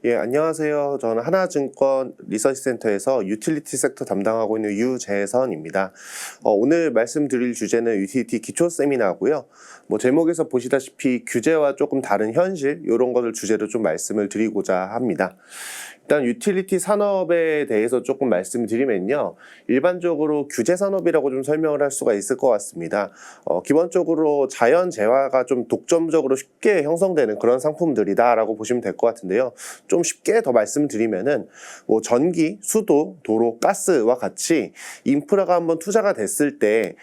예, 안녕하세요. 저는 하나증권 리서치센터에서 유틸리티 섹터 담당하고 있는 유재선입니다. 오늘 말씀드릴 주제는 유틸리티 기초 세미나고요. 제목에서 보시다시피 규제와 조금 다른 현실 이런 것을 주제로 좀 말씀을 드리고자 합니다. 일단 유틸리티 산업에 대해서 조금 말씀드리면요. 일반적으로 규제 산업이라고 좀 설명을 할 수가 있을 것 같습니다. 기본적으로 자연 재화가 좀 독점적으로 쉽게 형성되는 그런 상품들이다라고 보시면 될 것 같은데요. 좀 쉽게 더 말씀드리면은 전기, 수도, 도로, 가스와 같이 인프라가 한번 투자가 됐을 때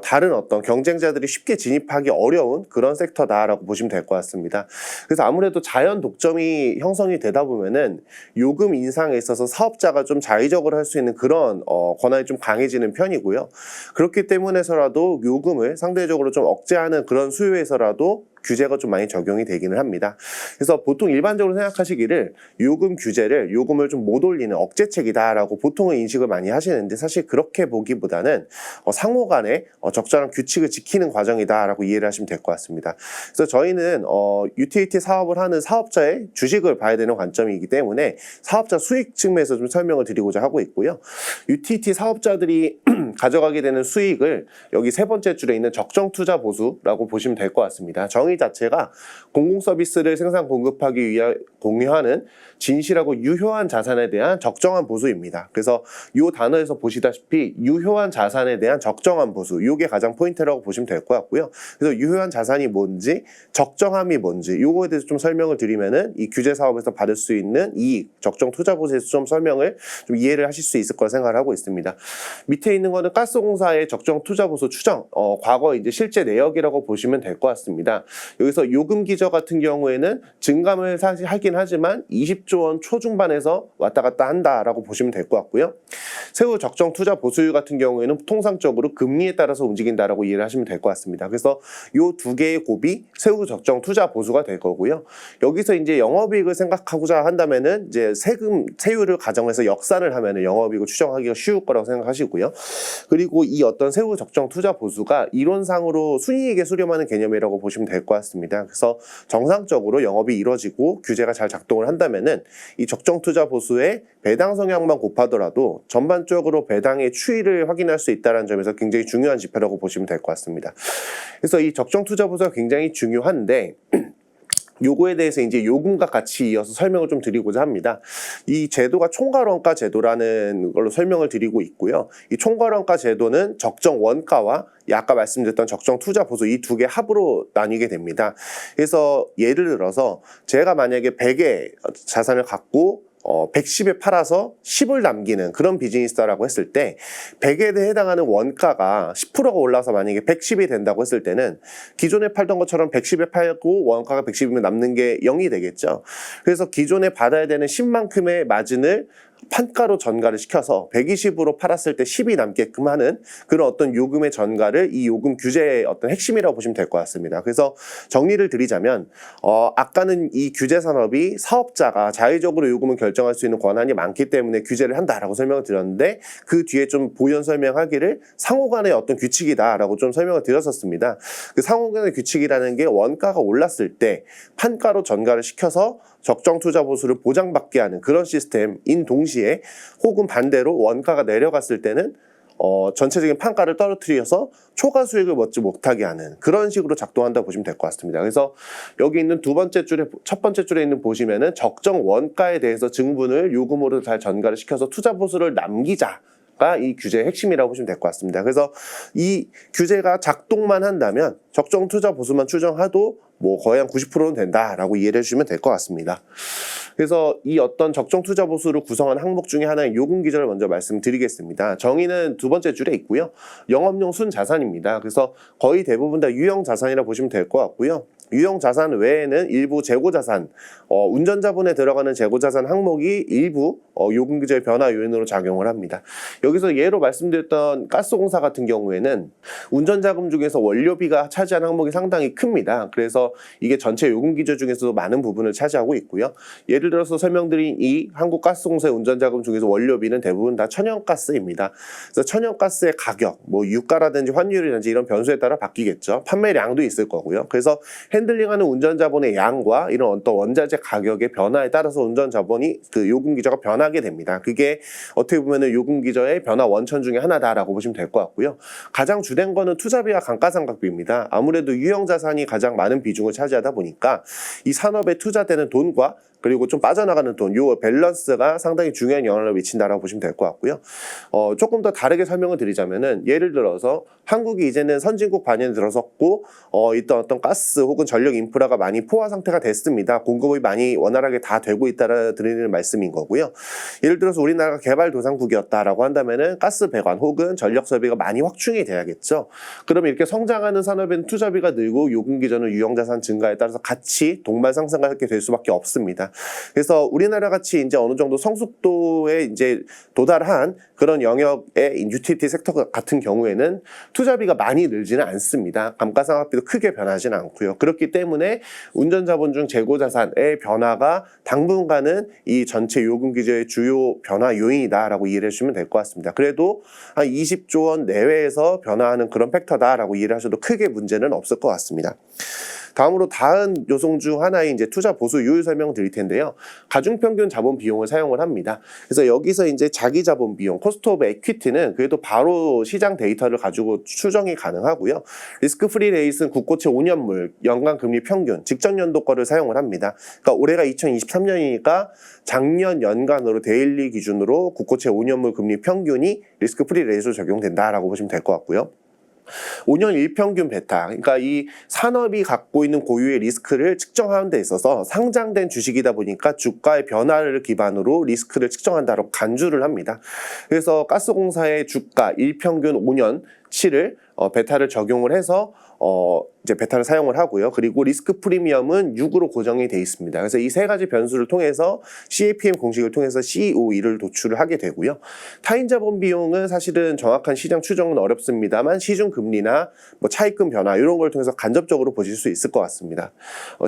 다른 어떤 경쟁자들이 쉽게 진입하기 어려운 그런 섹터다라고 보시면 될 것 같습니다. 그래서 아무래도 자연 독점이 형성이 되다 보면은 요금 인상에 있어서 사업자가 좀 자의적으로 할 수 있는 그런 권한이 좀 강해지는 편이고요. 그렇기 때문에서라도 요금을 상대적으로 좀 억제하는 그런 수요에서라도 규제가 좀 많이 적용이 되기는 합니다. 그래서 보통 일반적으로 생각하시기를 요금 규제를 요금을 좀 못 올리는 억제책이다라고 보통은 인식을 많이 하시는데 사실 그렇게 보기보다는 상호 간에 적절한 규칙을 지키는 과정이다라고 이해를 하시면 될 것 같습니다. 그래서 저희는 유틸리티 사업을 하는 사업자의 주식을 봐야 되는 관점이기 때문에 사업자 수익 측면에서 좀 설명을 드리고자 하고 있고요. 유틸리티 사업자들이 가져가게 되는 수익을 여기 세 번째 줄에 있는 적정 투자 보수라고 보시면 될 것 같습니다. 정의 자체가 공공 서비스를 생산 공급하기 위해 공유하는 진실하고 유효한 자산에 대한 적정한 보수입니다. 그래서 이 단어에서 보시다시피 유효한 자산에 대한 적정한 보수, 이게 가장 포인트라고 보시면 될 것 같고요. 그래서 유효한 자산이 뭔지, 적정함이 뭔지 이거에 대해서 좀 설명을 드리면은 이 규제 사업에서 받을 수 있는 이익, 적정 투자 보수에서 좀 설명을 좀 이해를 하실 수 있을 거라 생각을 하고 있습니다. 밑에 있는 거는 가스공사의 적정 투자 보수 추정, 과거 이제 실제 내역이라고 보시면 될 것 같습니다. 여기서 요금 기저 같은 경우에는 증감을 사실 하긴 하지만 20조 원 초중반에서 왔다 갔다 한다라고 보시면 될 것 같고요. 세후 적정 투자 보수율 같은 경우에는 통상적으로 금리에 따라서 움직인다라고 이해를 하시면 될 것 같습니다. 그래서 이 두 개의 곱이 세후 적정 투자 보수가 될 거고요. 여기서 이제 영업이익을 생각하고자 한다면은 이제 세율을 가정해서 역산을 하면은 영업이익을 추정하기가 쉬울 거라고 생각하시고요. 그리고 이 어떤 세후 적정 투자 보수가 이론상으로 순이익에 수렴하는 개념이라고 보시면 될 것 같습니다. 그래서 정상적으로 영업이 이루어지고 규제가 잘 작동을 한다면은 이 적정 투자 보수의 배당 성향만 곱하더라도 전반적으로 배당의 추이를 확인할 수 있다는 점에서 굉장히 중요한 지표라고 보시면 될 것 같습니다. 그래서 이 적정 투자 보수가 굉장히 중요한데 요거에 대해서 이제 요금과 같이 이어서 설명을 좀 드리고자 합니다. 이 제도가 총괄원가 제도라는 걸로 설명을 드리고 있고요. 이 총괄원가 제도는 적정 원가와 아까 말씀드렸던 적정 투자 보수 이 두 개 합으로 나뉘게 됩니다. 그래서 예를 들어서 제가 만약에 100의 자산을 갖고 110에 팔아서 10을 남기는 그런 비즈니스라고 했을 때 100에 해당하는 원가가 10%가 올라서 만약에 110이 된다고 했을 때는 기존에 팔던 것처럼 110에 팔고 원가가 110이면 남는 게 0이 되겠죠. 그래서 기존에 받아야 되는 10만큼의 마진을 판가로 전가를 시켜서 120으로 팔았을 때 10이 남게끔 하는 그런 어떤 요금의 전가를 이 요금 규제의 어떤 핵심이라고 보시면 될 것 같습니다. 그래서 정리를 드리자면 아까는 이 규제 산업이 사업자가 자의적으로 요금을 결정할 수 있는 권한이 많기 때문에 규제를 한다라고 설명을 드렸는데 그 뒤에 좀 보연 설명하기를 상호 간의 어떤 규칙이다라고 좀 설명을 드렸었습니다. 그 상호 간의 규칙이라는 게 원가가 올랐을 때 판가로 전가를 시켜서 적정 투자 보수를 보장받게 하는 그런 시스템인 동시에 혹은 반대로 원가가 내려갔을 때는 전체적인 판가를 떨어뜨려서 초과 수익을 얻지 못하게 하는 그런 식으로 작동한다고 보시면 될 것 같습니다. 그래서 여기 있는 첫 번째 줄에 있는 보시면은 적정 원가에 대해서 증분을 요금으로 잘 전가를 시켜서 투자 보수를 남기자. 이 규제의 핵심이라고 보시면 될 것 같습니다. 그래서 이 규제가 작동만 한다면 적정 투자 보수만 추정해도 거의 한 90%는 된다라고 이해를 해주시면 될 것 같습니다. 그래서 이 어떤 적정 투자 보수를 구성한 항목 중에 하나인 요금 기준을 먼저 말씀드리겠습니다. 정의는 두 번째 줄에 있고요. 영업용 순자산입니다. 그래서 거의 대부분 다 유형 자산이라 보시면 될 것 같고요. 유형 자산 외에는 일부 재고자산, 운전자분에 들어가는 재고자산 항목이 일부 요금 규제 변화 요인으로 작용을 합니다. 여기서 예로 말씀드렸던 가스공사 같은 경우에는 운전자금 중에서 원료비가 차지하는 항목이 상당히 큽니다. 그래서 이게 전체 요금 기조 중에서도 많은 부분을 차지하고 있고요. 예를 들어서 설명드린 이 한국가스공사의 운전자금 중에서 원료비는 대부분 다 천연가스입니다. 그래서 천연가스의 가격, 유가라든지 환율이라든지 이런 변수에 따라 바뀌겠죠. 판매량도 있을 거고요. 그래서 핸들링하는 운전 자본의 양과 이런 어떤 원자재 가격의 변화에 따라서 운전 자본이 그 요금 기저가 변하게 됩니다. 그게 어떻게 보면은 요금 기저의 변화 원천 중에 하나다라고 보시면 될 것 같고요. 가장 주된 거는 투자비와 감가상각비입니다. 아무래도 유형 자산이 가장 많은 비중을 차지하다 보니까 이 산업에 투자되는 돈과 그리고 좀 빠져나가는 돈, 요 밸런스가 상당히 중요한 영향을 미친다라고 보시면 될 것 같고요. 조금 더 다르게 설명을 드리자면은 예를 들어서 한국이 이제는 선진국 반열에 들어섰고 있던 어떤 가스 혹은 전력 인프라가 많이 포화 상태가 됐습니다. 공급이 많이 원활하게 다 되고 있다라 드리는 말씀인 거고요. 예를 들어서 우리나라가 개발도상국이었다라고 한다면은 가스 배관 혹은 전력 설비가 많이 확충이 돼야겠죠. 그러면 이렇게 성장하는 산업에는 투자비가 늘고 요금 기저는 유형 자산 증가에 따라서 같이 동반 상승하게 될 수밖에 없습니다. 그래서 우리나라 같이 이제 어느 정도 성숙도에 이제 도달한 그런 영역의 유틸리티 섹터 같은 경우에는 투자비가 많이 늘지는 않습니다. 감가상각비도 크게 변하지는 않고요. 그렇기 때문에 운전자본 중 재고자산의 변화가 당분간은 이 전체 요금 기저의 주요 변화 요인이다라고 이해를 해주시면 될 것 같습니다. 그래도 한 20조 원 내외에서 변화하는 그런 팩터다라고 이해를 하셔도 크게 문제는 없을 것 같습니다. 다음으로 다음 요소 중 하나의 이제 투자 보수 유율 설명 드릴 텐데요. 가중평균 자본 비용을 사용을 합니다. 그래서 여기서 이제 자기 자본 비용, 코스트 오브 에퀴티는 그래도 바로 시장 데이터를 가지고 추정이 가능하고요. 리스크 프리 레이스는 국고채 5년물, 연간 금리 평균, 직전 연도 거를 사용을 합니다. 그러니까 올해가 2023년이니까 작년 연간으로 데일리 기준으로 국고채 5년물 금리 평균이 리스크 프리 레이스로 적용된다라고 보시면 될 것 같고요. 5년 일평균 베타, 그러니까 이 산업이 갖고 있는 고유의 리스크를 측정하는 데 있어서 상장된 주식이다 보니까 주가의 변화를 기반으로 리스크를 측정한다고 간주를 합니다. 그래서 가스공사의 주가 일평균 5년치를 베타를 적용을 해서 이제 베타를 사용을 하고요. 그리고 리스크 프리미엄은 6으로 고정이 돼 있습니다. 그래서 이 세 가지 변수를 통해서 CAPM 공식을 통해서 COE를 도출을 하게 되고요. 타인 자본 비용은 사실은 정확한 시장 추정은 어렵습니다만 시중 금리나 뭐 차입금 변화 이런 걸 통해서 간접적으로 보실 수 있을 것 같습니다.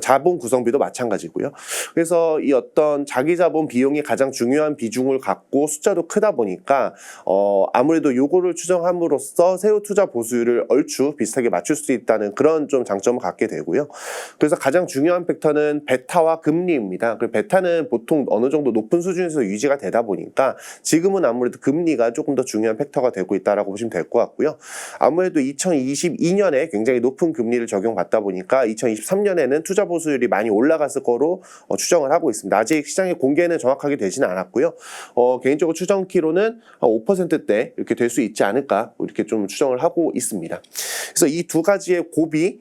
자본 구성비도 마찬가지고요. 그래서 이 어떤 자기 자본 비용이 가장 중요한 비중을 갖고 숫자도 크다 보니까 아무래도 요거를 추정함으로써 세후 투자 보수율을 얼추 비슷하게 맞출 수 있다는 그런 좀 장점을 갖게 되고요. 그래서 가장 중요한 팩터는 베타와 금리입니다. 그 베타는 보통 어느 정도 높은 수준에서 유지가 되다 보니까 지금은 아무래도 금리가 조금 더 중요한 팩터가 되고 있다라고 보시면 될 것 같고요. 아무래도 2022년에 굉장히 높은 금리를 적용받다 보니까 2023년에는 투자 보수율이 많이 올라갔을 거로 추정을 하고 있습니다. 아직 시장의 공개는 정확하게 되지는 않았고요. 개인적으로 추정키로는 5%대 이렇게 될 수 있지 않을까 이렇게 좀 추정을 하고 있습니다. 그래서 이 두 가지의 곱이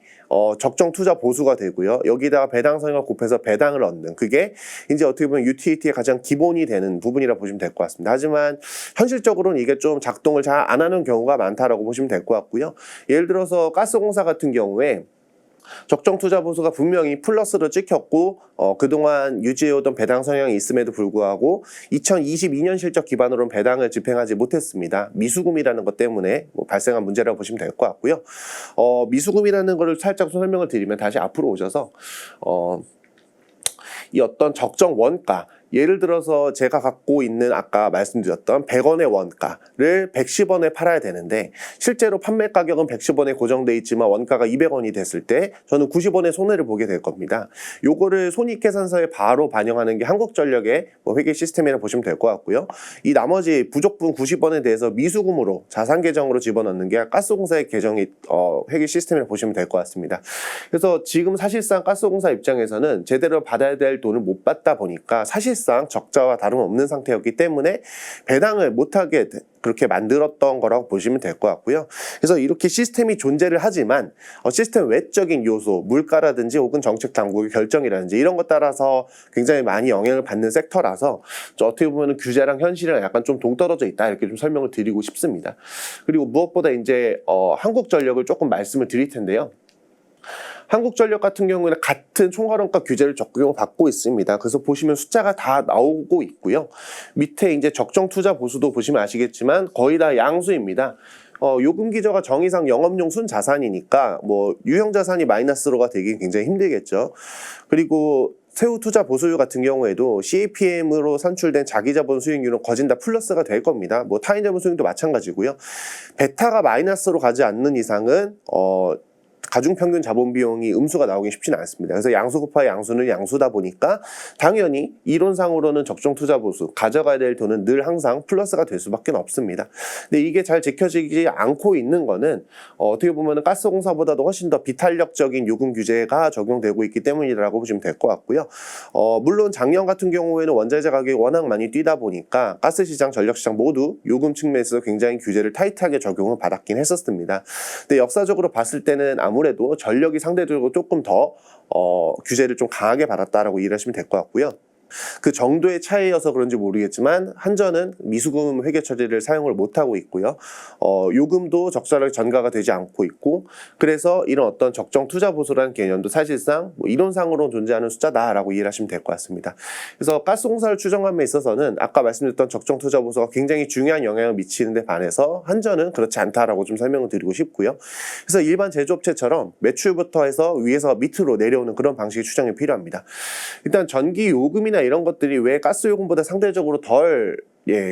적정 투자 보수가 되고요. 여기다가 배당 성향을 곱해서 배당을 얻는 그게 이제 어떻게 보면 유틸리티의 가장 기본이 되는 부분이라 보시면 될 것 같습니다. 하지만 현실적으로는 이게 좀 작동을 잘 안 하는 경우가 많다라고 보시면 될 것 같고요. 예를 들어서 가스공사 같은 경우에 적정 투자 보수가 분명히 플러스로 찍혔고 그동안 유지해오던 배당 성향이 있음에도 불구하고 2022년 실적 기반으로는 배당을 집행하지 못했습니다. 미수금이라는 것 때문에 발생한 문제라고 보시면 될 것 같고요. 미수금이라는 것을 살짝 설명을 드리면 다시 앞으로 오셔서 이 어떤 적정 원가, 예를 들어서 제가 갖고 있는 아까 말씀드렸던 100원의 원가를 110원에 팔아야 되는데 실제로 판매 가격은 110원에 고정돼 있지만 원가가 200원이 됐을 때 저는 90원의 손해를 보게 될 겁니다. 요거를 손익계산서에 바로 반영하는 게 한국전력의 회계 시스템이라고 보시면 될 것 같고요. 이 나머지 부족분 90원에 대해서 미수금으로 자산 계정으로 집어넣는 게 가스공사의 계정이 회계 시스템이라고 보시면 될 것 같습니다. 그래서 지금 사실상 가스공사 입장에서는 제대로 받아야 될 돈을 못 받다 보니까 사실상 적자와 다름없는 상태였기 때문에 배당을 못하게 그렇게 만들었던 거라고 보시면 될 것 같고요. 그래서 이렇게 시스템이 존재를 하지만 시스템 외적인 요소, 물가라든지 혹은 정책 당국의 결정이라든지 이런 것 따라서 굉장히 많이 영향을 받는 섹터라서 어떻게 보면 규제랑 현실이랑 약간 좀 동떨어져 있다 이렇게 좀 설명을 드리고 싶습니다. 그리고 무엇보다 이제 한국전력을 조금 말씀을 드릴 텐데요. 한국전력 같은 경우에는 같은 총괄원가 규제를 적용을 받고 있습니다. 그래서 보시면 숫자가 다 나오고 있고요. 밑에 이제 적정 투자 보수도 보시면 아시겠지만 거의 다 양수입니다. 요금 기저가 정의상 영업용 순자산이니까 유형 자산이 마이너스로가 되기 굉장히 힘들겠죠. 그리고 세후 투자 보수율 같은 경우에도 CAPM으로 산출된 자기자본 수익률은 거진 다 플러스가 될 겁니다. 타인 자본 수익도 마찬가지고요. 베타가 마이너스로 가지 않는 이상은 가중평균 자본 비용이 음수가 나오기 쉽지는 않습니다. 그래서 양수 곱하기 양수는 양수다 보니까 당연히 이론상으로는 적정 투자 보수, 가져가야 될 돈은 늘 항상 플러스가 될 수밖에 없습니다. 근데 이게 잘 지켜지지 않고 있는 거는 어떻게 보면 가스공사보다도 훨씬 더 비탄력적인 요금 규제가 적용되고 있기 때문이라고 보시면 될 것 같고요. 물론 작년 같은 경우에는 원자재 가격이 워낙 많이 뛰다 보니까 가스시장, 전력시장 모두 요금 측면에서 굉장히 규제를 타이트하게 적용을 받았긴 했었습니다. 근데 역사적으로 봤을 때는 아무래도 전력이 상대적으로 조금 더 규제를 좀 강하게 받았다라고 이해하시면 될 것 같고요. 그 정도의 차이여서 그런지 모르겠지만 한전은 미수금 회계 처리를 사용을 못하고 있고요. 요금도 적절하게 전가가 되지 않고 있고, 그래서 이런 어떤 적정 투자 보수라는 개념도 사실상 뭐 이론상으로 존재하는 숫자다라고 이해를 하시면 될 것 같습니다. 그래서 가스공사를 추정함에 있어서는 아까 말씀드렸던 적정 투자 보수가 굉장히 중요한 영향을 미치는 데 반해서 한전은 그렇지 않다라고 좀 설명을 드리고 싶고요. 그래서 일반 제조업체처럼 매출부터 해서 위에서 밑으로 내려오는 그런 방식의 추정이 필요합니다. 일단 전기 요금이나 이런 것들이 왜 가스 요금보다 상대적으로 덜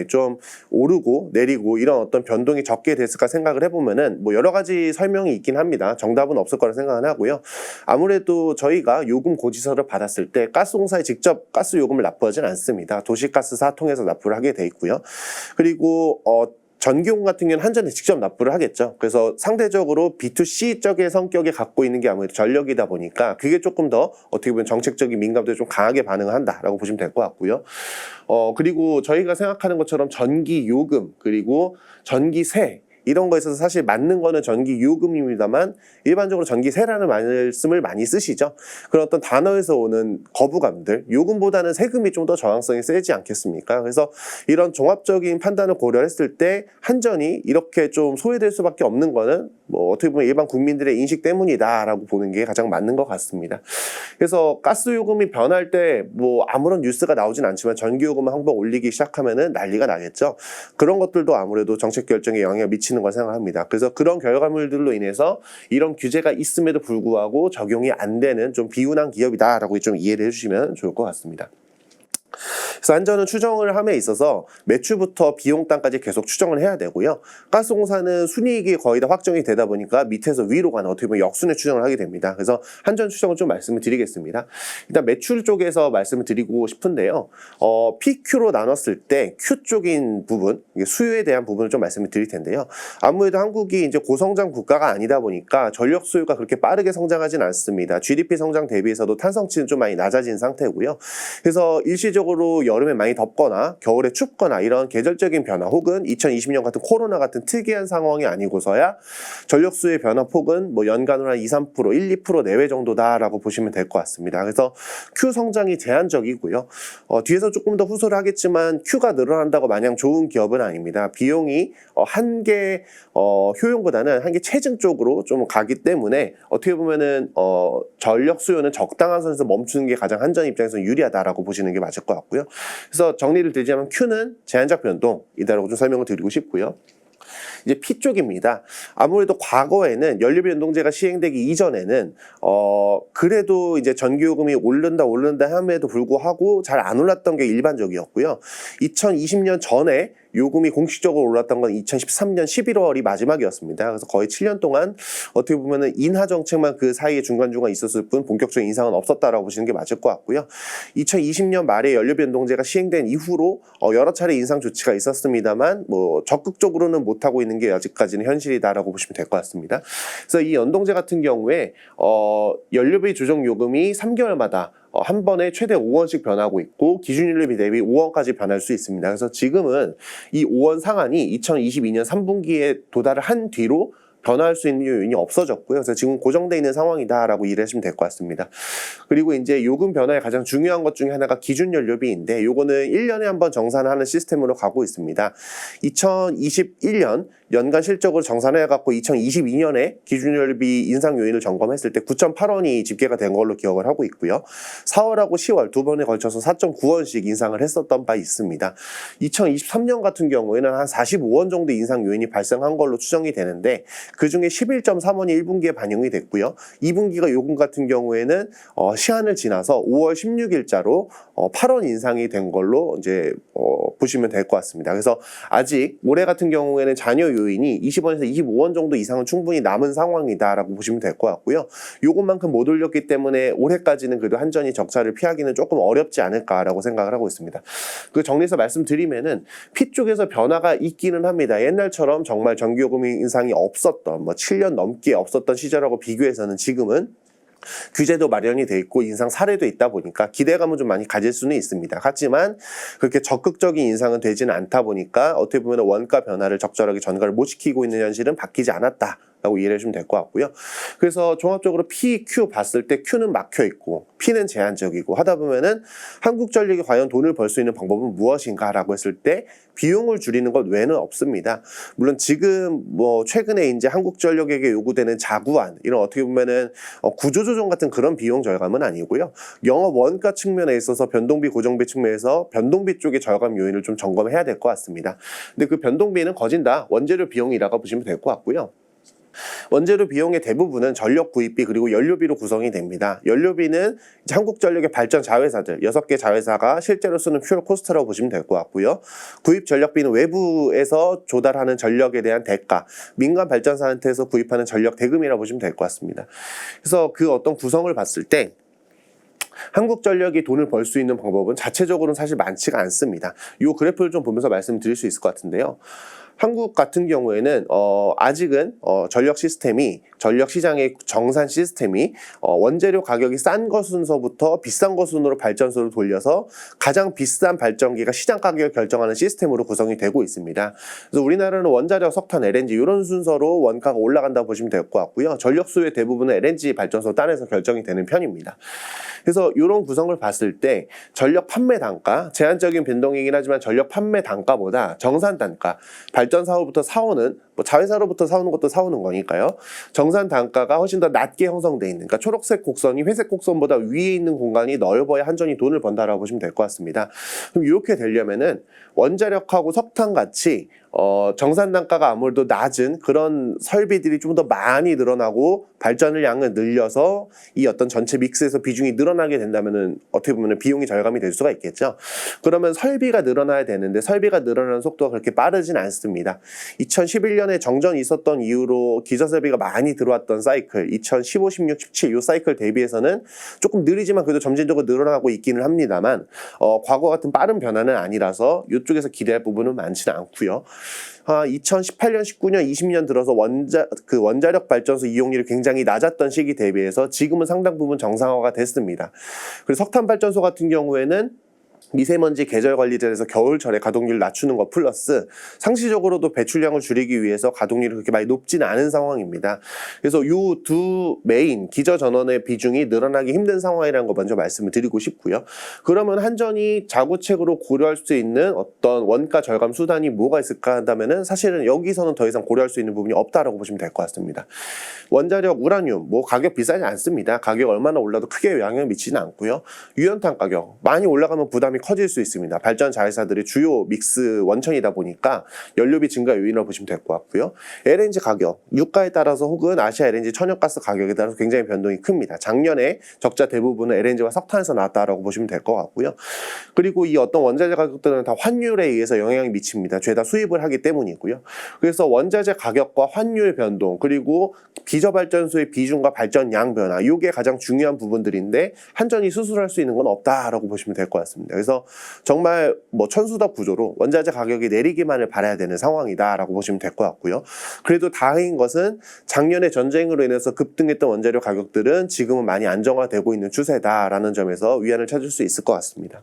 좀 오르고 내리고 이런 어떤 변동이 적게 됐을까 생각을 해보면은 뭐 여러 가지 설명이 있긴 합니다. 정답은 없을 거라 생각은 하고요. 아무래도 저희가 요금 고지서를 받았을 때 가스공사에 직접 가스 요금을 납부하진 않습니다. 도시가스사 통해서 납부를 하게 돼 있고요. 그리고 전기요금 같은 경우는 한전에 직접 납부를 하겠죠. 그래서 상대적으로 B2C 쪽의 성격이 갖고 있는 게 아무래도 전력이다 보니까 그게 조금 더 어떻게 보면 정책적인 민감도에 좀 강하게 반응을 한다라고 보시면 될 것 같고요. 그리고 저희가 생각하는 것처럼 전기요금 그리고 전기세 이런 거에 있어서 사실 맞는 거는 전기 요금입니다만 일반적으로 전기세라는 말씀을 많이 쓰시죠. 그런 어떤 단어에서 오는 거부감들, 요금보다는 세금이 좀 더 저항성이 세지 않겠습니까? 그래서 이런 종합적인 판단을 고려했을 때 한전이 이렇게 좀 소외될 수밖에 없는 거는 뭐 어떻게 보면 일반 국민들의 인식 때문이다라고 보는 게 가장 맞는 것 같습니다. 그래서 가스 요금이 변할 때 뭐 아무런 뉴스가 나오진 않지만 전기 요금을 한번 올리기 시작하면은 난리가 나겠죠. 그런 것들도 아무래도 정책 결정에 영향을 미치는 걸 생각합니다. 그래서 그런 결과물들로 인해서 이런 규제가 있음에도 불구하고 적용이 안 되는 좀 비운한 기업이다라고 좀 이해를 해주시면 좋을 것 같습니다. 그래서 한전은 추정을 함에 있어서 매출부터 비용단까지 계속 추정을 해야 되고요. 가스공사는 순이익이 거의 다 확정이 되다 보니까 밑에서 위로 가는 어떻게 보면 역순의 추정을 하게 됩니다. 그래서 한전 추정을 좀 말씀을 드리겠습니다. 일단 매출 쪽에서 말씀을 드리고 싶은데요. PQ로 나눴을 때 Q 쪽인 부분, 수요에 대한 부분을 좀 말씀을 드릴 텐데요. 아무래도 한국이 이제 고성장 국가가 아니다 보니까 전력 수요가 그렇게 빠르게 성장하진 않습니다. GDP 성장 대비해서도 탄성치는 좀 많이 낮아진 상태고요. 그래서 일시적으로 여름에 많이 덥거나 겨울에 춥거나 이런 계절적인 변화 혹은 2020년 같은 코로나 같은 특이한 상황이 아니고서야 전력수의 변화 폭은 뭐 연간으로 한 2, 3%, 1, 2% 내외 정도다라고 보시면 될 것 같습니다. 그래서 Q 성장이 제한적이고요. 뒤에서 조금 더 후소를 하겠지만 Q가 늘어난다고 마냥 좋은 기업은 아닙니다. 비용이 한계 효용보다는 한계 체증 쪽으로 좀 가기 때문에 어떻게 보면은 전력 수요는 적당한 선에서 멈추는 게 가장 한전 입장에서 유리하다라고 보시는 게 맞을 것 같고요. 그래서 정리를 드리자면 Q는 제한적 변동이다라고 좀 설명을 드리고 싶고요. 이제 P 쪽입니다. 아무래도 과거에는 연료비연동제가 시행되기 이전에는 그래도 이제 전기요금이 오른다 함에도 불구하고 잘 안 올랐던 게 일반적이었고요. 2020년 전에 요금이 공식적으로 올랐던 건 2013년 11월이 마지막이었습니다. 그래서 거의 7년 동안 어떻게 보면은 인하 정책만 그 사이에 중간중간 있었을 뿐 본격적인 인상은 없었다라고 보시는 게 맞을 것 같고요. 2020년 말에 연료비연동제가 시행된 이후로 여러 차례 인상 조치가 있었습니다만 뭐 적극적으로는 못하고 있는 게 아직까지는 현실이다라고 보시면 될 것 같습니다. 그래서 이 연동제 같은 경우에 연료비 조정 요금이 3개월마다 한 번에 최대 5원씩 변하고 있고 기준연료비 대비 5원까지 변할 수 있습니다. 그래서 지금은 이 5원 상한이 2022년 3분기에 도달을 한 뒤로 변화할 수 있는 요인이 없어졌고요. 그래서 지금 고정되어 있는 상황이다라고 이해하시면 될 것 같습니다. 그리고 이제 요금 변화의 가장 중요한 것 중에 하나가 기준연료비인데 요거는 1년에 한 번 정산하는 시스템으로 가고 있습니다. 2021년 연간 실적으로 정산해갖고 2022년에 기준연료비 인상 요인을 점검했을 때 9.8원이 집계가 된 걸로 기억을 하고 있고요. 4월하고 10월 두 번에 걸쳐서 4.9원씩 인상을 했었던 바 있습니다. 2023년 같은 경우에는 한 45원 정도 인상 요인이 발생한 걸로 추정이 되는데 그중에 11.3원이 1분기에 반영이 됐고요. 2분기가 요금 같은 경우에는 시한을 지나서 5월 16일자로 8원 인상이 된 걸로 이제 보시면 될 것 같습니다. 그래서 아직 올해 같은 경우에는 잔여 요인이 20원에서 25원 정도 이상은 충분히 남은 상황이다라고 보시면 될 것 같고요. 요것만큼 못 올렸기 때문에 올해까지는 그래도 한전이 적자를 피하기는 조금 어렵지 않을까라고 생각을 하고 있습니다. 그 정리해서 말씀드리면은 P 쪽에서 변화가 있기는 합니다. 옛날처럼 정말 전기요금 인상이 없었던 7년 넘게 없었던 시절하고 비교해서는 지금은 규제도 마련이 돼 있고 인상 사례도 있다 보니까 기대감은 좀 많이 가질 수는 있습니다. 하지만 그렇게 적극적인 인상은 되지는 않다 보니까 어떻게 보면 원가 변화를 적절하게 전가를 못 시키고 있는 현실은 바뀌지 않았다 라고 이해를 해주면 될 것 같고요. 그래서 종합적으로 P, Q 봤을 때 Q는 막혀있고 P는 제한적이고 하다 보면은 한국전력이 과연 돈을 벌 수 있는 방법은 무엇인가 라고 했을 때 비용을 줄이는 것 외에는 없습니다. 물론 지금 최근에 이제 한국전력에게 요구되는 자구안 이런 어떻게 보면은 구조조정 같은 그런 비용 절감은 아니고요. 영업 원가 측면에 있어서 변동비 고정비 측면에서 변동비 쪽의 절감 요인을 좀 점검해야 될 것 같습니다. 근데 그 변동비는 거진 다 원재료 비용이라고 보시면 될 것 같고요. 원재료 비용의 대부분은 전력 구입비 그리고 연료비로 구성이 됩니다. 연료비는 이제 한국전력의 발전 자회사들 6개 자회사가 실제로 쓰는 퓨어 코스트라고 보시면 될 것 같고요. 구입 전력비는 외부에서 조달하는 전력에 대한 대가, 민간 발전사한테서 구입하는 전력 대금이라고 보시면 될 것 같습니다. 그래서 그 어떤 구성을 봤을 때 한국전력이 돈을 벌 수 있는 방법은 자체적으로는 사실 많지가 않습니다. 이 그래프를 좀 보면서 말씀드릴 수 있을 것 같은데요. 한국 같은 경우에는 아직은 전력 시장의 정산 시스템이 원재료 가격이 싼 거 순서부터 비싼 거 순으로 발전소를 돌려서 가장 비싼 발전기가 시장 가격을 결정하는 시스템으로 구성이 되고 있습니다. 그래서 우리나라는 원자력, 석탄, LNG 이런 순서로 원가가 올라간다고 보시면 될 것 같고요. 전력수의 대부분은 LNG 발전소 딴에서 결정이 되는 편입니다. 그래서 이런 구성을 봤을 때 전력 판매 단가, 제한적인 변동이긴 하지만 전력 판매 단가보다 정산 단가, 발전사로부터 사오는 자회사로부터 사오는 것도 사오는 거니까요. 정산 단가가 훨씬 더 낮게 형성돼 있는, 그러니까 초록색 곡선이 회색 곡선보다 위에 있는 공간이 넓어야 한전이 돈을 번다라고 보시면 될 것 같습니다. 그럼 이렇게 되려면은 원자력하고 석탄 같이 정산 단가가 아무래도 낮은 그런 설비들이 좀 더 많이 늘어나고 발전을 양을 늘려서 이 어떤 전체 믹스에서 비중이 늘어나게 된다면은 어떻게 보면 비용이 절감이 될 수가 있겠죠. 그러면 설비가 늘어나야 되는데 설비가 늘어나는 속도가 그렇게 빠르진 않습니다. 2011년에 정전이 있었던 이후로 기저 설비가 많이 들어왔던 사이클, 2015, 16, 17 이 사이클 대비해서는 조금 느리지만 그래도 점진적으로 늘어나고 있기는 합니다만 과거 같은 빠른 변화는 아니라서 이쪽에서 기대할 부분은 많지는 않고요. 2018년, 19년, 20년 들어서 원자력 발전소 이용률이 굉장히 낮았던 시기 대비해서 지금은 상당 부분 정상화가 됐습니다. 그리고 석탄 발전소 같은 경우에는 미세먼지 계절 관리제에서 겨울철에 가동률을 낮추는 것 플러스 상시적으로도 배출량을 줄이기 위해서 가동률이 그렇게 많이 높지는 않은 상황입니다. 그래서 이 두 메인 기저 전원의 비중이 늘어나기 힘든 상황이라는 거 먼저 말씀을 드리고 싶고요. 그러면 한전이 자구책으로 고려할 수 있는 어떤 원가 절감 수단이 뭐가 있을까 한다면은 사실은 여기서는 더 이상 고려할 수 있는 부분이 없다라고 보시면 될 것 같습니다. 원자력 우라늄 가격 비싸지 않습니다. 가격 얼마나 올라도 크게 영향을 미치지는 않고요. 유연탄 가격 많이 올라가면 부담이 커질 수 있습니다. 발전 자회사들의 주요 믹스 원천이다 보니까 연료비 증가 요인으로 보시면 될 것 같고요. LNG 가격, 유가에 따라서 혹은 아시아 LNG 천연가스 가격에 따라서 굉장히 변동이 큽니다. 작년에 적자 대부분은 LNG와 석탄에서 나왔다라고 보시면 될 것 같고요. 그리고 이 어떤 원자재 가격들은 다 환율에 의해서 영향이 미칩니다. 죄다 수입을 하기 때문이고요. 그래서 원자재 가격과 환율 변동 그리고 기저발전소의 비중과 발전량 변화 이게 가장 중요한 부분들인데 한전이 수술할 수 있는 건 없다라고 보시면 될 것 같습니다. 그래서 정말 천수덕 구조로 원자재 가격이 내리기만을 바라야 되는 상황이다라고 보시면 될 것 같고요. 그래도 다행인 것은 작년에 전쟁으로 인해서 급등했던 원자료 가격들은 지금은 많이 안정화되고 있는 추세다라는 점에서 위안을 찾을 수 있을 것 같습니다.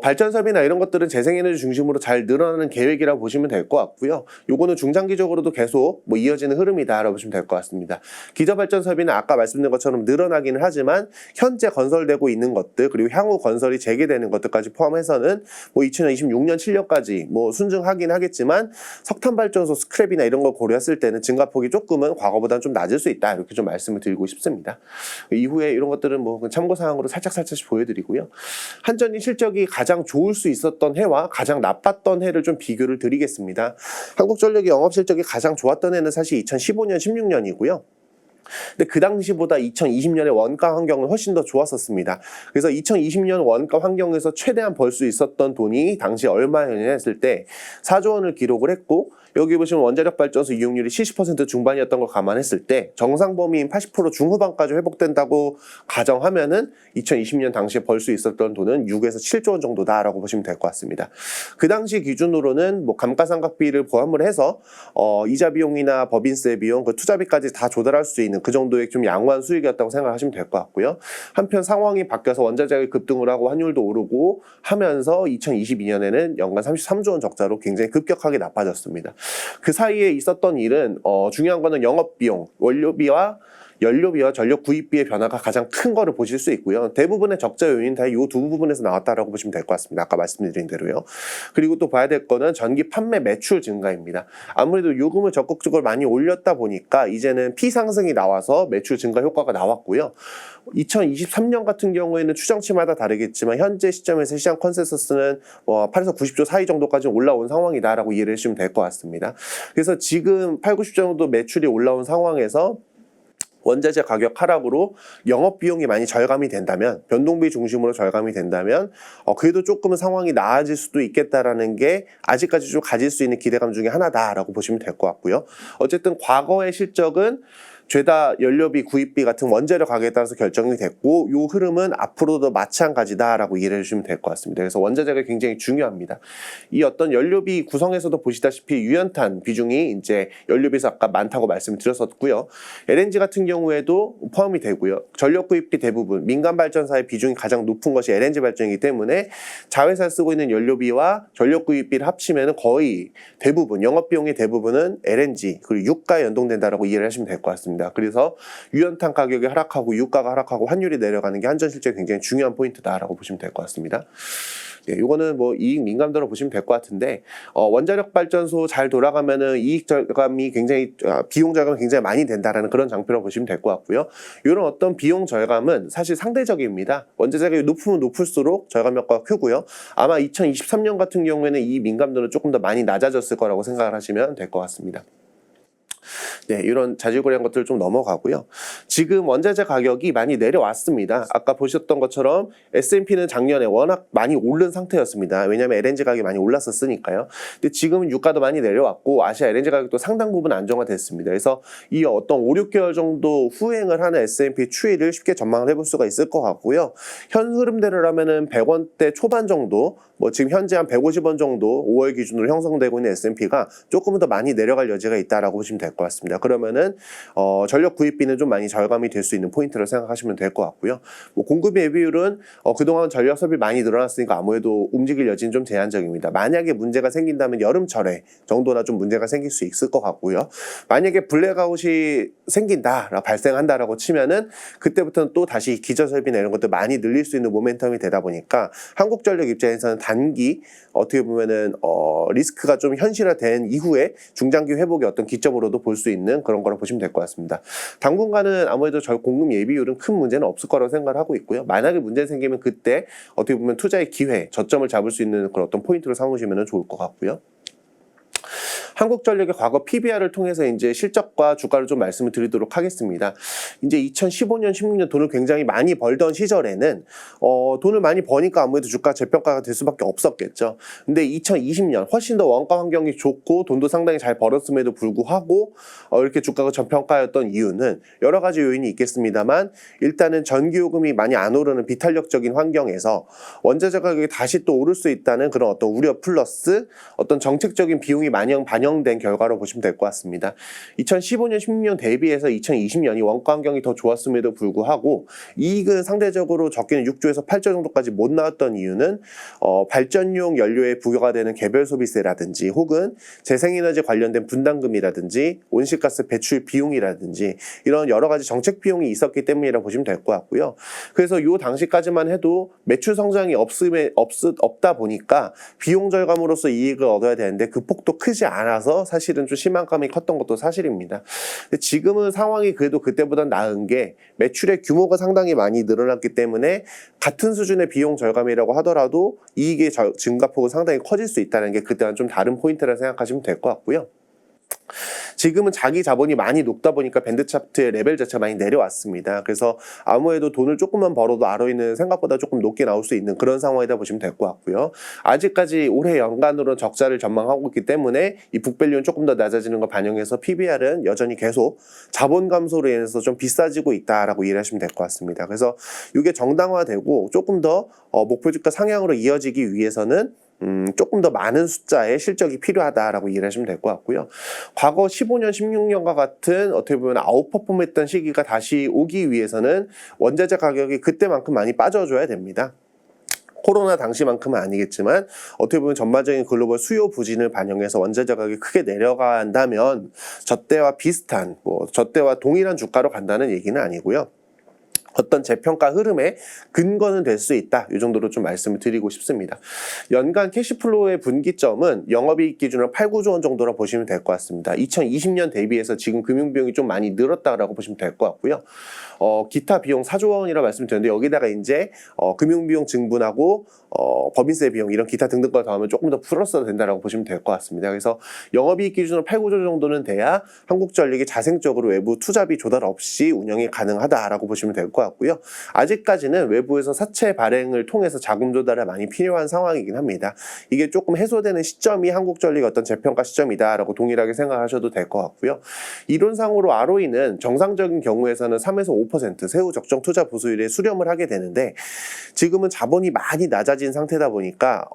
발전 설비나 이런 것들은 재생에너지 중심으로 잘 늘어나는 계획이라고 보시면 될 것 같고요. 요거는 중장기적으로도 계속 이어지는 흐름이다라고 보시면 될 것 같습니다. 기저발전 설비는 아까 말씀드린 것처럼 늘어나기는 하지만 현재 건설되고 있는 것들 그리고 향후 건설이 재개되는 것들까지 포함해서는 2026년 7년까지 순증하긴 하겠지만 석탄 발전소 스크랩이나 이런 걸 고려했을 때는 증가폭이 조금은 과거보다는 좀 낮을 수 있다 이렇게 좀 말씀을 드리고 싶습니다. 이후에 이런 것들은 참고사항으로 살짝씩 보여드리고요. 한전이 실적이 가장 좋을 수 있었던 해와 가장 나빴던 해를 좀 비교를 드리겠습니다. 한국전력의 영업실적이 가장 좋았던 해는 사실 2015년, 16년이고요. 근데 그 당시보다 2020년의 원가 환경은 훨씬 더 좋았었습니다. 그래서 2020년 원가 환경에서 최대한 벌 수 있었던 돈이 당시 얼마였냐 했을 때 4조 원을 기록을 했고, 여기 보시면 원자력 발전소 이용률이 70% 중반이었던 걸 감안했을 때 정상 범위인 80% 중후반까지 회복된다고 가정하면은 2020년 당시에 벌 수 있었던 돈은 6에서 7조 원 정도다라고 보시면 될 것 같습니다. 그 당시 기준으로는 뭐 감가상각비를 포함을 해서 이자 비용이나 법인세 비용, 그 투자비까지 다 조달할 수 있는 그 정도의 좀 양호한 수익이었다고 생각하시면 될 것 같고요. 한편 상황이 바뀌어서 원자재가 급등을 하고 환율도 오르고 하면서 2022년에는 연간 33조 원 적자로 굉장히 급격하게 나빠졌습니다. 그 사이에 있었던 일은 중요한 거는 영업비용, 원료비와 연료비와 전력 구입비의 변화가 가장 큰 거를 보실 수 있고요. 대부분의 적자 요인은 다 이 두 부분에서 나왔다라고 보시면 될 것 같습니다. 아까 말씀드린 대로요. 그리고 또 봐야 될 거는 전기 판매 매출 증가입니다. 아무래도 요금을 적극적으로 많이 올렸다 보니까 이제는 피상승이 나와서 매출 증가 효과가 나왔고요. 2023년 같은 경우에는 추정치마다 다르겠지만 현재 시점에서 시장 컨센서스는 8에서 90조 사이 정도까지 올라온 상황이다라고 이해를 해주시면 될 것 같습니다. 그래서 지금 8, 90조 정도 매출이 올라온 상황에서 원자재 가격 하락으로 영업비용이 많이 절감이 된다면, 변동비 중심으로 절감이 된다면 그래도 조금은 상황이 나아질 수도 있겠다라는 게 아직까지 좀 가질 수 있는 기대감 중에 하나다라고 보시면 될 것 같고요. 어쨌든 과거의 실적은 죄다 연료비, 구입비 같은 원재료 가격에 따라서 결정이 됐고, 이 흐름은 앞으로도 마찬가지다라고 이해를 해주시면 될 것 같습니다. 그래서 원자재가 굉장히 중요합니다. 이 어떤 연료비 구성에서도 보시다시피 유연탄 비중이 이제 연료비에서 아까 많다고 말씀을 드렸었고요. LNG 같은 경우에도 포함이 되고요. 전력 구입비 대부분 민간 발전사의 비중이 가장 높은 것이 LNG 발전이기 때문에 자회사 쓰고 있는 연료비와 전력 구입비를 합치면 거의 대부분 영업비용의 대부분은 LNG 그리고 유가에 연동된다라고 이해를 하시면 될 것 같습니다. 그래서 유연탄 가격이 하락하고 유가가 하락하고 환율이 내려가는 게 한전 실적에 굉장히 중요한 포인트다라고 보시면 될 것 같습니다. 이거는 뭐 이익 민감도로 보시면 될 것 같은데, 원자력 발전소 잘 돌아가면은 이익 절감이 굉장히 비용 절감이 굉장히 많이 된다라는 그런 장표로 보시면 될 것 같고요. 이런 어떤 비용 절감은 사실 상대적입니다. 원자재 가격이 높으면 높을수록 절감 효과가 크고요. 아마 2023년 같은 경우에는 이 민감도는 조금 더 많이 낮아졌을 거라고 생각을 하시면 될 것 같습니다. 이런 자질구레한 것들을 좀 넘어가고요. 지금 원자재 가격이 많이 내려왔습니다. 아까 보셨던 것처럼 S&P는 작년에 워낙 많이 오른 상태였습니다. 왜냐하면 LNG 가격이 많이 올랐었으니까요. 근데 지금은 유가도 많이 내려왔고 아시아 LNG 가격도 상당 부분 안정화됐습니다. 그래서 이 어떤 5, 6개월 정도 후행을 하는 S&P 추이를 쉽게 전망을 해볼 수가 있을 것 같고요. 현 흐름대로라면은 100원대 초반 정도, 지금 현재 한 150원 정도 5월 기준으로 형성되고 있는 S&P가 조금은 더 많이 내려갈 여지가 있다라고 보시면 될 것 같습니다. 그러면은 전력 구입비는 좀 많이 절감이 될 수 있는 포인트를 생각하시면 될 것 같고요. 공급 예비율은 그동안 전력 소비 많이 늘어났으니까 아무래도 움직일 여지는 좀 제한적입니다. 만약에 문제가 생긴다면 여름철에 정도나 좀 문제가 생길 수 있을 것 같고요. 만약에 블랙아웃이 발생한다라고 치면은 그때부터는 또 다시 기저설비나 이런 것들 많이 늘릴 수 있는 모멘텀이 되다 보니까 한국전력 입장에서는 단기 어떻게 보면은 리스크가 좀 현실화된 이후에 중장기 회복의 어떤 기점으로도 볼 수 있는 그런 거라고 보시면 될 것 같습니다. 당분간은 아무래도 공급 예비율은 큰 문제는 없을 거라고 생각을 하고 있고요. 만약에 문제 생기면 그때 어떻게 보면 투자의 기회, 저점을 잡을 수 있는 그런 어떤 포인트로 삼으시면 좋을 것 같고요. 한국전력의 과거 PBR을 통해서 이제 실적과 주가를 좀 말씀을 드리도록 하겠습니다. 이제 2015년, 16년 돈을 굉장히 많이 벌던 시절에는 돈을 많이 버니까 아무래도 주가 재평가가 될 수밖에 없었겠죠. 근데 2020년 훨씬 더 원가 환경이 좋고 돈도 상당히 잘 벌었음에도 불구하고 이렇게 주가가 저평가였던 이유는 여러 가지 요인이 있겠습니다만, 일단은 전기요금이 많이 안 오르는 비탄력적인 환경에서 원자재 가격이 다시 또 오를 수 있다는 그런 어떤 우려 플러스 어떤 정책적인 비용이 반영된 결과로 보시면 될 것 같습니다. 2015년, 16년 대비해서 2020년이 원가 환경이 더 좋았음에도 불구하고 이익은 상대적으로 적게는 6조에서 8조 정도까지 못 나왔던 이유는 발전용 연료에 부여가 되는 개별 소비세라든지 혹은 재생에너지 관련된 분담금이라든지 온실가스 배출 비용이라든지 이런 여러 가지 정책 비용이 있었기 때문이라고 보시면 될 것 같고요. 그래서 이 당시까지만 해도 매출 성장이 없다 보니까 비용 절감으로서 이익을 얻어야 되는데 그 폭도 크지 않아서 사실은 좀 실망감이 컸던 것도 사실입니다. 근데 지금은 상황이 그래도 그때보다 나은 게 매출의 규모가 상당히 많이 늘어났기 때문에 같은 수준의 비용 절감이라고 하더라도 이익의 증가폭은 상당히 커질 수 있다는 게 그때와는 좀 다른 포인트라 생각하시면 될 것 같고요. 지금은 자기 자본이 많이 높다 보니까 밴드 차트의 레벨 자체가 많이 내려왔습니다. 그래서 아무래도 돈을 조금만 벌어도 ROE는 생각보다 조금 높게 나올 수 있는 그런 상황이다 보시면 될 것 같고요. 아직까지 올해 연간으로는 적자를 전망하고 있기 때문에 이 북밸류는 조금 더 낮아지는 걸 반영해서 PBR은 여전히 계속 자본 감소로 인해서 좀 비싸지고 있다라고 이해하시면 될 것 같습니다. 그래서 이게 정당화되고 조금 더 목표 주가 상향으로 이어지기 위해서는 조금 더 많은 숫자의 실적이 필요하다라고 이해를 하시면 될 것 같고요. 과거 15년, 16년과 같은 어떻게 보면 아웃퍼폼했던 시기가 다시 오기 위해서는 원자재 가격이 그때만큼 많이 빠져줘야 됩니다. 코로나 당시만큼은 아니겠지만 어떻게 보면 전반적인 글로벌 수요 부진을 반영해서 원자재 가격이 크게 내려간다면 저때와 비슷한, 저때와 동일한 주가로 간다는 얘기는 아니고요. 어떤 재평가 흐름의 근거는 될 수 있다. 이 정도로 좀 말씀을 드리고 싶습니다. 연간 캐시플로우의 분기점은 영업이익 기준으로 8, 9조 원 정도로 보시면 될 것 같습니다. 2020년 대비해서 지금 금융비용이 좀 많이 늘었다라고 보시면 될 것 같고요. 기타 비용 4조 원이라고 말씀드렸는데 여기다가 이제 금융비용 증분하고 법인세 비용 이런 기타 등등 걸 더하면 조금 더 플러스가 된다라고 보시면 될 것 같습니다. 그래서 영업이익 기준으로 8, 9조 정도는 돼야 한국전력이 자생적으로 외부 투자비 조달 없이 운영이 가능하다라고 보시면 될 것 같고요. 아직까지는 외부에서 사채 발행을 통해서 자금 조달이 많이 필요한 상황이긴 합니다. 이게 조금 해소되는 시점이 한국전력의 어떤 재평가 시점이다라고 동일하게 생각하셔도 될 것 같고요. 이론상으로 ROE는 정상적인 경우에서는 3에서 5% 세후 적정 투자 보수율에 수렴을 하게 되는데 지금은 자본이 많이 낮아진 상태다 보니까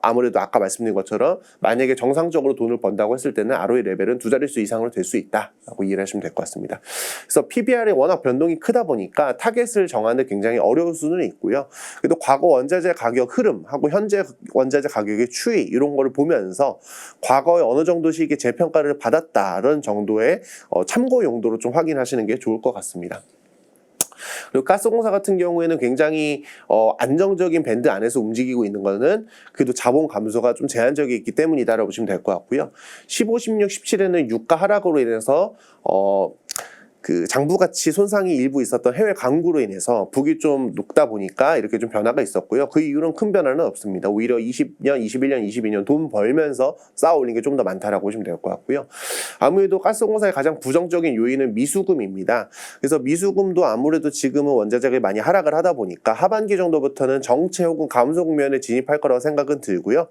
아무래도 아까 말씀드린 것처럼 만약에 정상적으로 돈을 번다고 했을 때는 ROE 레벨은 두 자릿수 이상으로 될 수 있다라고 이해를 하시면 될 것 같습니다. 그래서 PBR이 워낙 변동이 크다 보니까 타겟을 정하는 굉장히 어려울 수는 있고요. 그래도 과거 원자재 가격 흐름하고 현재 원자재 가격의 추이 이런 거를 보면서 과거에 어느 정도 시기에 재평가를 받았다는 정도의 참고 용도로 좀 확인하시는 게 좋을 것 같습니다. 그리고 가스공사 같은 경우에는 굉장히 안정적인 밴드 안에서 움직이고 있는 거는 그래도 자본 감소가 좀 제한적이 있기 때문이다라고 보시면 될 것 같고요. 15, 16, 17에는 유가 하락으로 인해서 그 장부가치 손상이 일부 있었던 해외 강구로 인해서 북이 좀 녹다 보니까 이렇게 좀 변화가 있었고요. 그 이후로는 큰 변화는 없습니다. 오히려 20년, 21년, 22년 돈 벌면서 쌓아 올린 게 좀 더 많다라고 보시면 될 것 같고요. 아무래도 가스공사의 가장 부정적인 요인은 미수금입니다. 그래서 미수금도 아무래도 지금은 원자재가 많이 하락을 하다 보니까 하반기 정도부터는 정체 혹은 감소 국면에 진입할 거라고 생각은 들고요.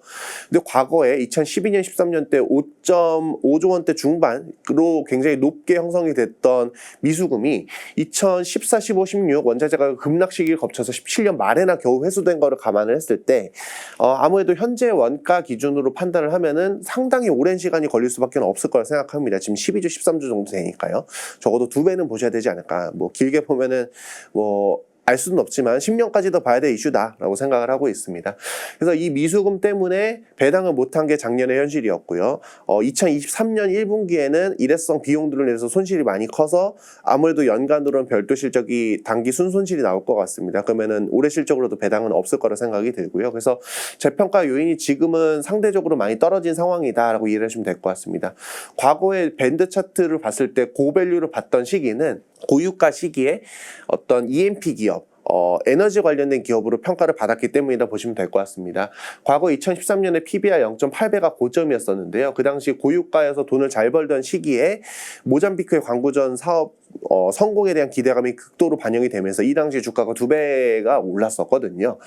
근데 과거에 2012년, 13년 때 5.5조 원대 중반으로 굉장히 높게 형성이 됐던 미수금이 2014, 15, 16 원자재 가격 급락 시기를 거쳐서 17년 말에나 겨우 회수된 거를 감안을 했을 때 아무래도 현재 원가 기준으로 판단을 하면은 상당히 오랜 시간이 걸릴 수밖에 없을 거라 생각합니다. 지금 12조, 13조 정도 되니까요. 적어도 2배는 보셔야 되지 않을까. 길게 보면은 알 수는 없지만 10년까지 더 봐야 될 이슈다라고 생각을 하고 있습니다. 그래서 이 미수금 때문에 배당을 못한 게 작년의 현실이었고요. 2023년 1분기에는 일회성 비용들을 내서 손실이 많이 커서 아무래도 연간으로는 별도 실적이 단기 순손실이 나올 것 같습니다. 그러면은 올해 실적으로도 배당은 없을 거라 생각이 들고요. 그래서 재평가 요인이 지금은 상대적으로 많이 떨어진 상황이다라고 이해를 하시면 될 것 같습니다. 과거의 밴드 차트를 봤을 때 고밸류를 봤던 시기는 고유가 시기에 어떤 EMP 기업 에너지 관련된 기업으로 평가를 받았기 때문이라 보시면 될 것 같습니다. 과거 2013년에 PBR 0.8배가 고점이었었는데요. 그 당시 고유가에서 돈을 잘 벌던 시기에 모잠비크의 광구전 사업 성공에 대한 기대감이 극도로 반영이 되면서 이 당시 주가가 2배가 올랐었거든요.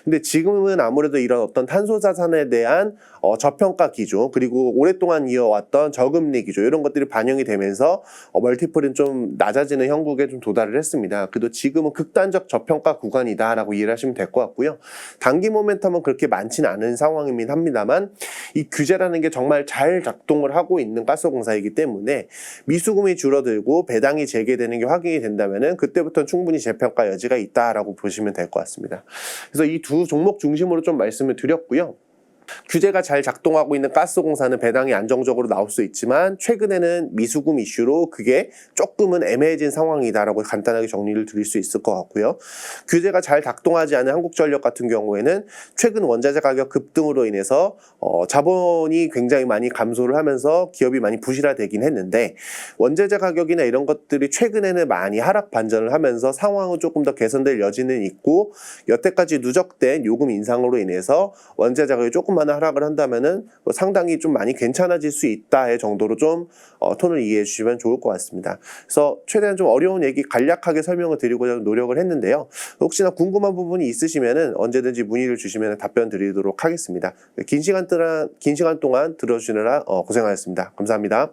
근데 지금은 아무래도 이런 어떤 탄소 자산에 대한 저평가 기조 그리고 오랫동안 이어왔던 저금리 기조 이런 것들이 반영이 되면서 멀티플은 좀 낮아지는 형국에 좀 도달을 했습니다. 그래도 지금은 극단적 저평가 구간이다라고 이해를 하시면 될 것 같고요. 단기 모멘텀은 그렇게 많지는 않은 상황이긴 합니다만 이 규제라는 게 정말 잘 작동을 하고 있는 가스공사이기 때문에 미수금이 줄어들고 배당이 재개되는 게 확인이 된다면은 그때부터는 충분히 재평가 여지가 있다라고 보시면 될 것 같습니다. 그래서 이 두 종목 중심으로 좀 말씀을 드렸고요. 규제가 잘 작동하고 있는 가스공사는 배당이 안정적으로 나올 수 있지만 최근에는 미수금 이슈로 그게 조금은 애매해진 상황이다라고 간단하게 정리를 드릴 수 있을 것 같고요. 규제가 잘 작동하지 않은 한국전력 같은 경우에는 최근 원자재 가격 급등으로 인해서 자본이 굉장히 많이 감소를 하면서 기업이 많이 부실화되긴 했는데 원자재 가격이나 이런 것들이 최근에는 많이 하락 반전을 하면서 상황은 조금 더 개선될 여지는 있고 여태까지 누적된 요금 인상으로 인해서 원자재 가격이 조금 조금만 하락을 한다면은 상당히 좀 많이 괜찮아질 수 있다의 정도로 좀 톤을 이해해 주시면 좋을 것 같습니다. 그래서 최대한 좀 어려운 얘기 간략하게 설명을 드리고자 노력을 했는데요. 혹시나 궁금한 부분이 있으시면은 언제든지 문의를 주시면 답변 드리도록 하겠습니다. 긴 시간 동안 들어주시느라 고생하셨습니다. 감사합니다.